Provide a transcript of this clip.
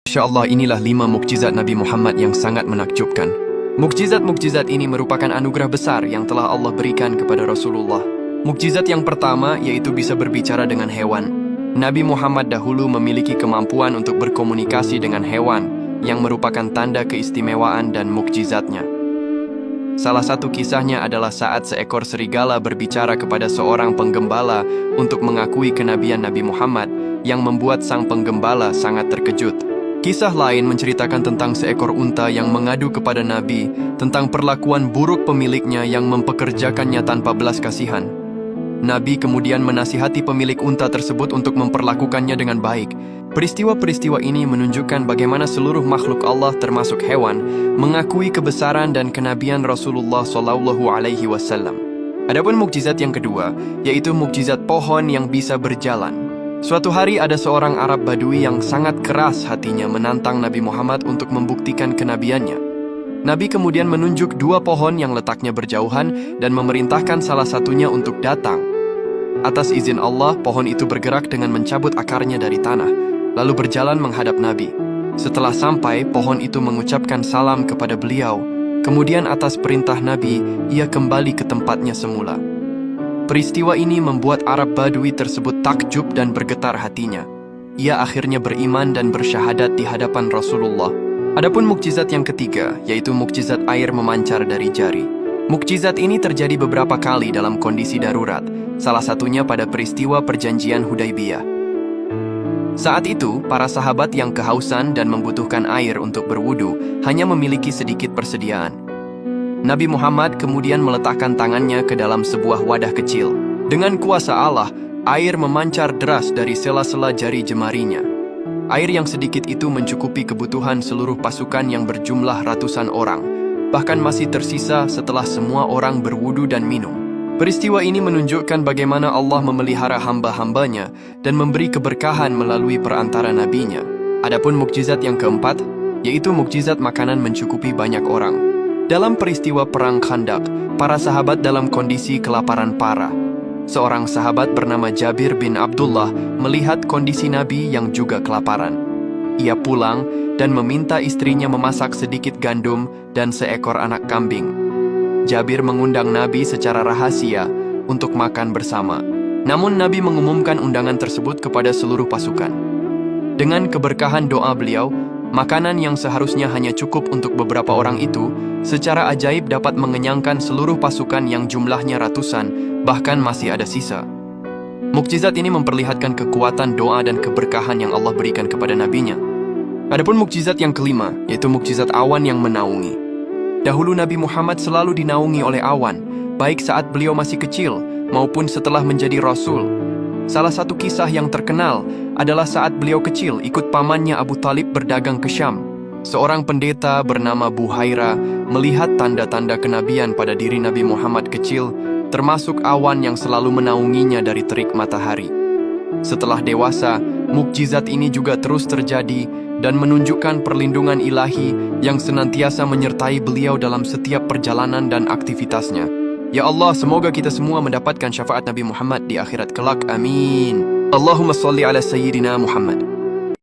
Masya Allah, inilah 5 mukjizat Nabi Muhammad yang sangat menakjubkan. Mukjizat-mukjizat ini merupakan anugerah besar yang telah Allah berikan kepada Rasulullah. Mukjizat yang pertama yaitu bisa berbicara dengan hewan. Nabi Muhammad dahulu memiliki kemampuan untuk berkomunikasi dengan hewan, yang merupakan tanda keistimewaan dan mukjizatnya. Salah satu kisahnya adalah saat seekor serigala berbicara kepada seorang penggembala untuk mengakui kenabian Nabi Muhammad, yang membuat sang penggembala sangat terkejut. Kisah lain menceritakan tentang seekor unta yang mengadu kepada Nabi tentang perlakuan buruk pemiliknya yang mempekerjakannya tanpa belas kasihan. Nabi kemudian menasihati pemilik unta tersebut untuk memperlakukannya dengan baik. Peristiwa-peristiwa ini menunjukkan bagaimana seluruh makhluk Allah termasuk hewan mengakui kebesaran dan kenabian Rasulullah SAW. Adapun mukjizat yang kedua yaitu mukjizat pohon yang bisa berjalan. Suatu hari ada seorang Arab Badui yang sangat keras hatinya menantang Nabi Muhammad untuk membuktikan kenabiannya. Nabi kemudian menunjuk 2 pohon yang letaknya berjauhan dan memerintahkan salah satunya untuk datang. Atas izin Allah, pohon itu bergerak dengan mencabut akarnya dari tanah, lalu berjalan menghadap Nabi. Setelah sampai, pohon itu mengucapkan salam kepada beliau. Kemudian atas perintah Nabi, ia kembali ke tempatnya semula. Peristiwa ini membuat Arab Badui tersebut takjub dan bergetar hatinya. Ia akhirnya beriman dan bersyahadat di hadapan Rasulullah. Adapun mukjizat yang ketiga, yaitu mukjizat air memancar dari jari. Mukjizat ini terjadi beberapa kali dalam kondisi darurat, salah satunya pada peristiwa perjanjian Hudaybiyah. Saat itu, para sahabat yang kehausan dan membutuhkan air untuk berwudu hanya memiliki sedikit persediaan. Nabi Muhammad kemudian meletakkan tangannya ke dalam sebuah wadah kecil. Dengan kuasa Allah, air memancar deras dari sela-sela jari jemarinya. Air yang sedikit itu mencukupi kebutuhan seluruh pasukan yang berjumlah ratusan orang, bahkan masih tersisa setelah semua orang berwudu dan minum. Peristiwa ini menunjukkan bagaimana Allah memelihara hamba-hambanya dan memberi keberkahan melalui perantara nabinya. Adapun mukjizat yang keempat, yaitu mukjizat makanan mencukupi banyak orang. Dalam peristiwa Perang Khandaq, para sahabat dalam kondisi kelaparan parah. Seorang sahabat bernama Jabir bin Abdullah melihat kondisi Nabi yang juga kelaparan. Ia pulang dan meminta istrinya memasak sedikit gandum dan seekor anak kambing. Jabir mengundang Nabi secara rahasia untuk makan bersama. Namun Nabi mengumumkan undangan tersebut kepada seluruh pasukan. Dengan keberkahan doa beliau, makanan yang seharusnya hanya cukup untuk beberapa orang itu, secara ajaib dapat mengenyangkan seluruh pasukan yang jumlahnya ratusan, bahkan masih ada sisa. Mukjizat ini memperlihatkan kekuatan doa dan keberkahan yang Allah berikan kepada nabinya. Adapun mukjizat yang kelima, yaitu mukjizat awan yang menaungi. Dahulu Nabi Muhammad selalu dinaungi oleh awan, baik saat beliau masih kecil maupun setelah menjadi Rasul. Salah satu kisah yang terkenal adalah saat beliau kecil ikut pamannya Abu Talib berdagang ke Syam. Seorang pendeta bernama Buhaira melihat tanda-tanda kenabian pada diri Nabi Muhammad kecil, termasuk awan yang selalu menaunginya dari terik matahari. Setelah dewasa, mukjizat ini juga terus terjadi dan menunjukkan perlindungan ilahi yang senantiasa menyertai beliau dalam setiap perjalanan dan aktivitasnya. Ya Allah, semoga kita semua mendapatkan syafaat Nabi Muhammad di akhirat kelak. Amin. Allahumma salli ala Sayyidina Muhammad.